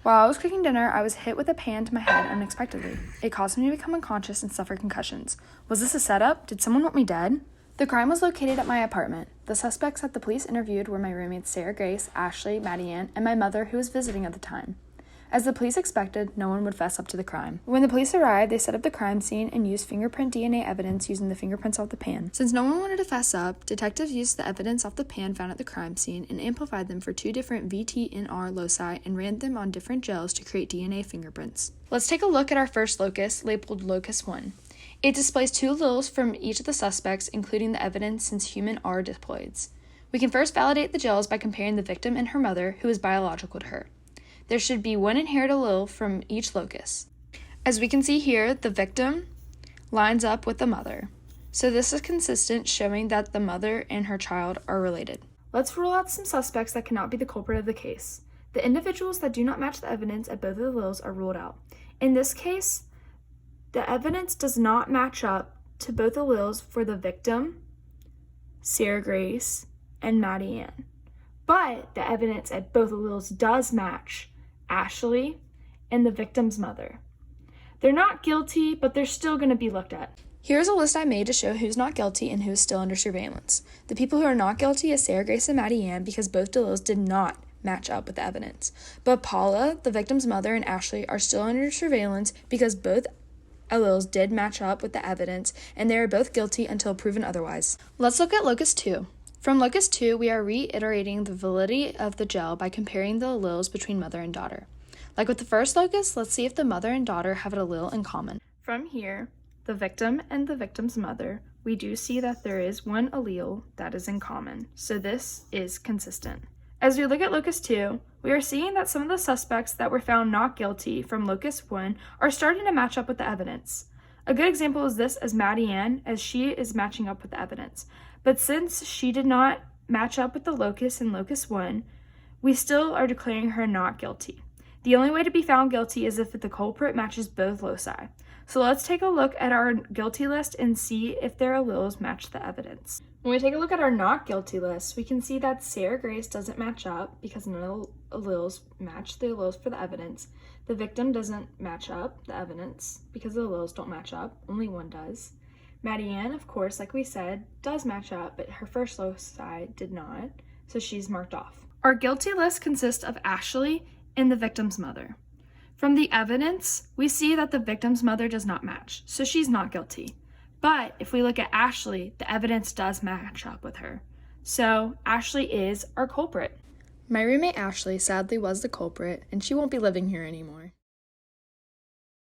While I was cooking dinner, I was hit with a pan to my head unexpectedly. It caused me to become unconscious and suffer concussions. Was this a setup? Did someone want me dead? The crime was located at my apartment. The suspects that the police interviewed were my roommates Sarah Grace, Ashley, Maddie Ann, and my mother, who was visiting at the time. As the police expected, no one would fess up to the crime. When the police arrived, they set up the crime scene and used fingerprint DNA evidence using the fingerprints off the pan. Since no one wanted to fess up, detectives used the evidence off the pan found at the crime scene and amplified them for 2 different VTNR loci and ran them on different gels to create DNA fingerprints. Let's take a look at our first locus, labeled Locus 1. It displays 2 alleles from each of the suspects, including the evidence since human are diploids. We can first validate the gels by comparing the victim and her mother, who is biological to her. There should be 1 inherited allele from each locus. As we can see here, the victim lines up with the mother. So this is consistent, showing that the mother and her child are related. Let's rule out some suspects that cannot be the culprit of the case. The individuals that do not match the evidence at both of the alleles are ruled out. In this case, the evidence does not match up to both alleles for the victim, Sarah Grace, and Maddie Ann. But the evidence at both alleles does match Ashley and the victim's mother. They're not guilty, but they're still going to be looked at. Here's a list I made to show who's not guilty and who is still under surveillance. The people who are not guilty is Sarah Grace and Maddie Ann because both alleles did not match up with the evidence. But Paula, the victim's mother, and Ashley are still under surveillance because both alleles did match up with the evidence, and they are both guilty until proven otherwise. Let's look at Locus 2. From Locus 2, we are reiterating the validity of the gel by comparing the alleles between mother and daughter. Like with the first locus, let's see if the mother and daughter have an allele in common. From here, the victim and the victim's mother, we do see that there is 1 allele that is in common, so this is consistent. As we look at Locus 2, we are seeing that some of the suspects that were found not guilty from Locus 1 are starting to match up with the evidence. A good example is this as Maddie Ann, as she is matching up with the evidence. But since she did not match up with the locus in Locus 1, we still are declaring her not guilty. The only way to be found guilty is if the culprit matches both loci. So let's take a look at our guilty list and see if their alleles match the evidence. When we take a look at our not guilty list, we can see that Sarah Grace doesn't match up because none of the alleles match the alleles for the evidence. The victim doesn't match up the evidence because the alleles don't match up, only 1 does. Maddie Ann, of course, like we said, does match up, but her first loci did not, so she's marked off. Our guilty list consists of Ashley and the victim's mother. From the evidence, we see that the victim's mother does not match, so she's not guilty. But if we look at Ashley, the evidence does match up with her. So Ashley is our culprit. My roommate Ashley sadly was the culprit, and she won't be living here anymore.